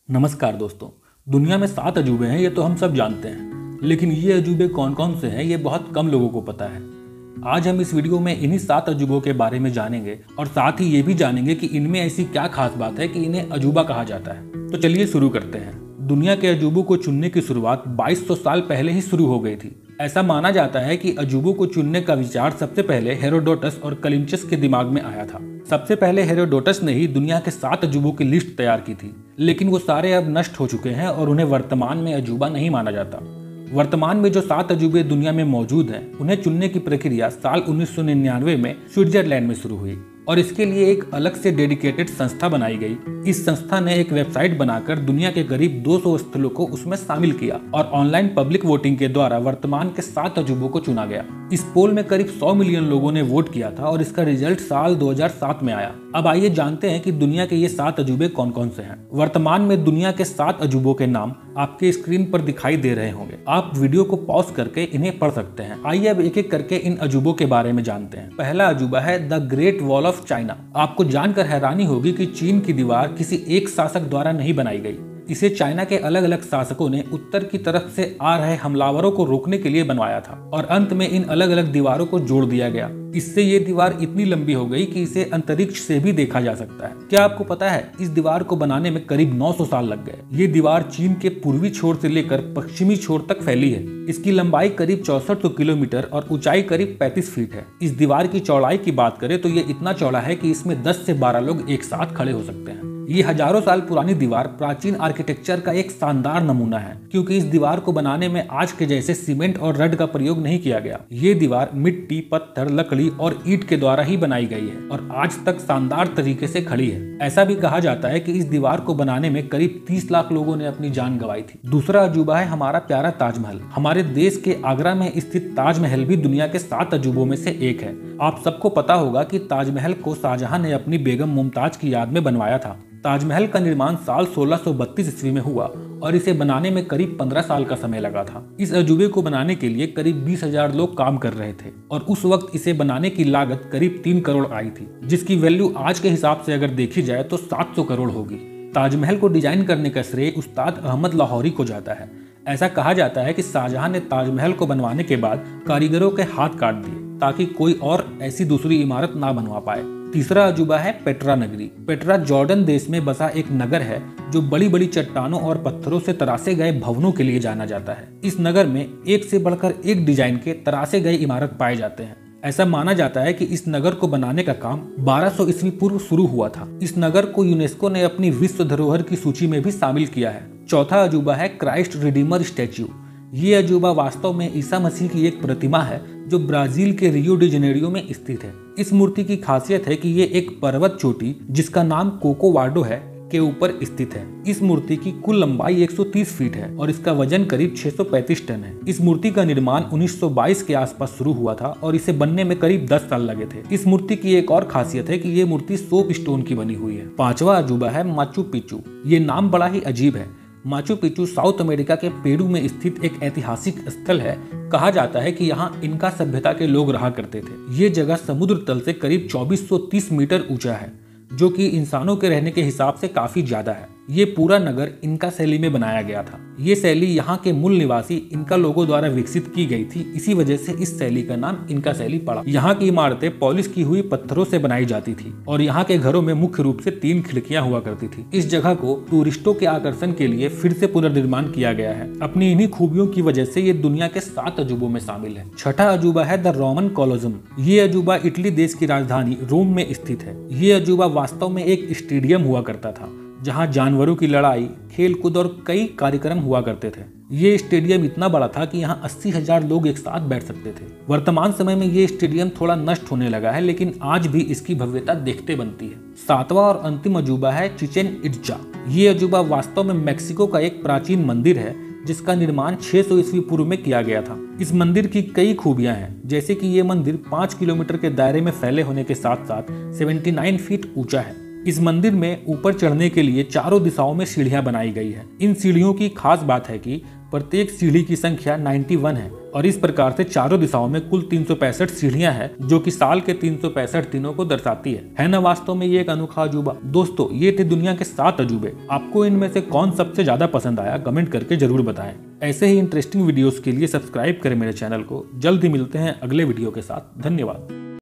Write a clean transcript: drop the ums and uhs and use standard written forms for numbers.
नमस्कार दोस्तों। दुनिया में 7 अजूबे हैं, ये तो हम सब जानते हैं, लेकिन ये अजूबे कौन कौन से हैं ये बहुत कम लोगों को पता है। आज हम इस वीडियो में इन्हीं 7 अजूबों के बारे में जानेंगे और साथ ही ये भी जानेंगे कि इनमें ऐसी क्या खास बात है कि इन्हें अजूबा कहा जाता है। तो चलिए शुरू करते हैं। दुनिया के अजूबों को चुनने की शुरुआत 2200 साल पहले ही शुरू हो गई थी। ऐसा माना जाता है कि अजूबों को चुनने का विचार सबसे पहले हेरोडोटस और कलिंचस के दिमाग में आया था। सबसे पहले हेरोडोटस ने ही दुनिया के 7 अजूबों की लिस्ट तैयार की थी, लेकिन वो सारे अब नष्ट हो चुके हैं और उन्हें वर्तमान में अजूबा नहीं माना जाता। वर्तमान में जो 7 अजूबे दुनिया में मौजूद हैं, उन्हें चुनने की प्रक्रिया साल 1999 में स्विट्जरलैंड में शुरू हुई और इसके लिए एक अलग से डेडिकेटेड संस्था बनाई गई। इस संस्था ने एक वेबसाइट बनाकर दुनिया के करीब 200 स्थलों को उसमें शामिल किया और ऑनलाइन पब्लिक वोटिंग के द्वारा वर्तमान के 7 अजूबों को चुना गया। इस पोल में करीब 100 मिलियन लोगों ने वोट किया था और इसका रिजल्ट साल 2007 में आया। अब आइए जानते हैं कि दुनिया के ये 7 अजूबे कौन कौन से हैं। वर्तमान में दुनिया के 7 अजूबों के नाम आपके स्क्रीन पर दिखाई दे रहे होंगे। आप वीडियो को पॉज करके इन्हें पढ़ सकते हैं। आइए अब एक एक करके इन अजूबों के बारे में जानते हैं। पहला अजूबा है the great wall of China. आपको जानकर हैरानी होगी कि चीन की दीवार किसी एक शासक द्वारा नहीं बनाई गई। इसे चाइना के अलग अलग शासकों ने उत्तर की तरफ से आ रहे हमलावरों को रोकने के लिए बनवाया था और अंत में इन अलग अलग दीवारों को जोड़ दिया गया। इससे ये दीवार इतनी लंबी हो गई कि इसे अंतरिक्ष से भी देखा जा सकता है। क्या आपको पता है, इस दीवार को बनाने में करीब 900 साल लग गए। ये दीवार चीन के पूर्वी छोर से लेकर पश्चिमी छोर तक फैली है। इसकी लंबाई करीब 6400 किलोमीटर और ऊंचाई करीब 35 फीट है। इस दीवार की चौड़ाई की बात करें तो ये इतना चौड़ा है कि इसमें 10 से 12 लोग एक साथ खड़े हो सकते हैं। ये हजारों साल पुरानी दीवार प्राचीन आर्किटेक्चर का एक शानदार नमूना है, क्योंकि इस दीवार को बनाने में आज के जैसे सीमेंट और रड का प्रयोग नहीं किया गया। ये दीवार मिट्टी, पत्थर, लकड़ी और ईंट के द्वारा ही बनाई गई है और आज तक शानदार तरीके से खड़ी है। ऐसा भी कहा जाता है कि इस दीवार को बनाने में करीब 30 लाख लोगों ने अपनी जान गंवाई थी। दूसरा अजूबा है हमारा प्यारा ताजमहल। हमारे देश के आगरा में स्थित ताजमहल भी दुनिया के 7 अजूबों में से एक है। आप सबको पता होगा कि ताजमहल को शाहजहां ने अपनी बेगम मुमताज की याद में बनवाया था। ताजमहल का निर्माण साल 1632 ईस्वी में हुआ और इसे बनाने में करीब 15 साल का समय लगा था। इस अजूबे को बनाने के लिए करीब 20,000 लोग काम कर रहे थे और उस वक्त इसे बनाने की लागत करीब 3 करोड़ आई थी, जिसकी वैल्यू आज के हिसाब से अगर देखी जाए तो 700 करोड़ होगी। ताजमहल को डिजाइन करने का श्रेय उस्ताद अहमद लाहौरी को जाता है। ऐसा कहा जाता है कि शाहजहां ने ताजमहल को बनवाने के बाद कारीगरों के हाथ काट दिए ताकि कोई और ऐसी दूसरी इमारत ना बनवा पाए। तीसरा अजूबा है पेट्रा नगरी। पेट्रा जॉर्डन देश में बसा एक नगर है जो बड़ी बड़ी चट्टानों और पत्थरों से तरासे गए भवनों के लिए जाना जाता है। इस नगर में एक से बढ़कर एक डिजाइन के तरासे गए इमारत पाए जाते हैं। ऐसा माना जाता है कि इस नगर को बनाने का काम 1200 ईस्वी पूर्व शुरू हुआ था। इस नगर को यूनेस्को ने अपनी विश्व धरोहर की सूची में भी शामिल किया है। चौथा अजूबा है क्राइस्ट रिडीमर स्टैच्यू। ये अजूबा वास्तव में ईसा मसीह की एक प्रतिमा है जो ब्राजील के रियो डी जेनेरियो में स्थित है। इस मूर्ति की खासियत है कि ये एक पर्वत चोटी जिसका नाम कोको वार्डो है के ऊपर स्थित है। इस मूर्ति की कुल लंबाई 130 फीट है और इसका वजन करीब 635 टन है। इस मूर्ति का निर्माण 1922 के आसपास शुरू हुआ था और इसे बनने में करीब 10 साल लगे थे। इस मूर्ति की एक और खासियत है कि ये मूर्ति सोप स्टोन की बनी हुई है। पांचवा अजूबा है माचू पिच्चू। ये नाम बड़ा ही अजीब है। माचू पिच्चू साउथ अमेरिका के पेरू में स्थित एक ऐतिहासिक स्थल है। कहा जाता है कि यहाँ इनका सभ्यता के लोग रहा करते थे। ये जगह समुद्र तल से करीब 2430 मीटर ऊंचा है, जो कि इंसानों के रहने के हिसाब से काफी ज्यादा है। ये पूरा नगर इनका शैली में बनाया गया था। ये शैली यहाँ के मूल निवासी इनका लोगों द्वारा विकसित की गई थी। इसी वजह से इस शैली का नाम इनका शैली पड़ा। यहाँ की इमारतें पॉलिश की हुई पत्थरों से बनाई जाती थी और यहाँ के घरों में मुख्य रूप से 3 खिड़कियां हुआ करती थी। इस जगह को टूरिस्टों के आकर्षण के लिए फिर से पुनर्निर्माण किया गया है। अपनी इन्हीं खूबियों की वजह से ये दुनिया के 7 अजूबों में शामिल है। छठा अजूबा है द रोमन कोलोजम। ये अजूबा इटली देश की राजधानी रोम में स्थित है। ये अजूबा वास्तव में एक स्टेडियम हुआ करता था जहां जानवरों की लड़ाई, खेल कूद और कई कार्यक्रम हुआ करते थे। ये स्टेडियम इतना बड़ा था कि यहाँ 80,000 लोग एक साथ बैठ सकते थे। वर्तमान समय में ये स्टेडियम थोड़ा नष्ट होने लगा है, लेकिन आज भी इसकी भव्यता देखते बनती है। सातवां और अंतिम अजूबा है चिचेन इट्जा। ये अजूबा वास्तव में मेक्सिको का एक प्राचीन मंदिर है जिसका निर्माण 600 ईस्वी पूर्व में किया गया था। इस मंदिर की कई खूबियां हैं, जैसे कि ये मंदिर 5 किलोमीटर के दायरे में फैले होने के साथ साथ 79 फीट ऊंचा है। इस मंदिर में ऊपर चढ़ने के लिए चारों दिशाओं में सीढ़ियां बनाई गई है। इन सीढ़ियों की खास बात है कि प्रत्येक सीढ़ी की संख्या 91 है और इस प्रकार से चारों दिशाओं में कुल 365 सीढ़ियां हैं, जो कि साल के 365 दिनों को दर्शाती है ना वास्तव में ये एक अनोखा अजूबा। दोस्तों, ये थे दुनिया के 7 अजूबे। आपको इनमें से कौन सबसे ज्यादा पसंद आया, कमेंट करके जरूर बताएं। ऐसे ही इंटरेस्टिंग वीडियोस के लिए सब्सक्राइब करें मेरे चैनल को। जल्द ही मिलते हैं अगले वीडियो के साथ। धन्यवाद।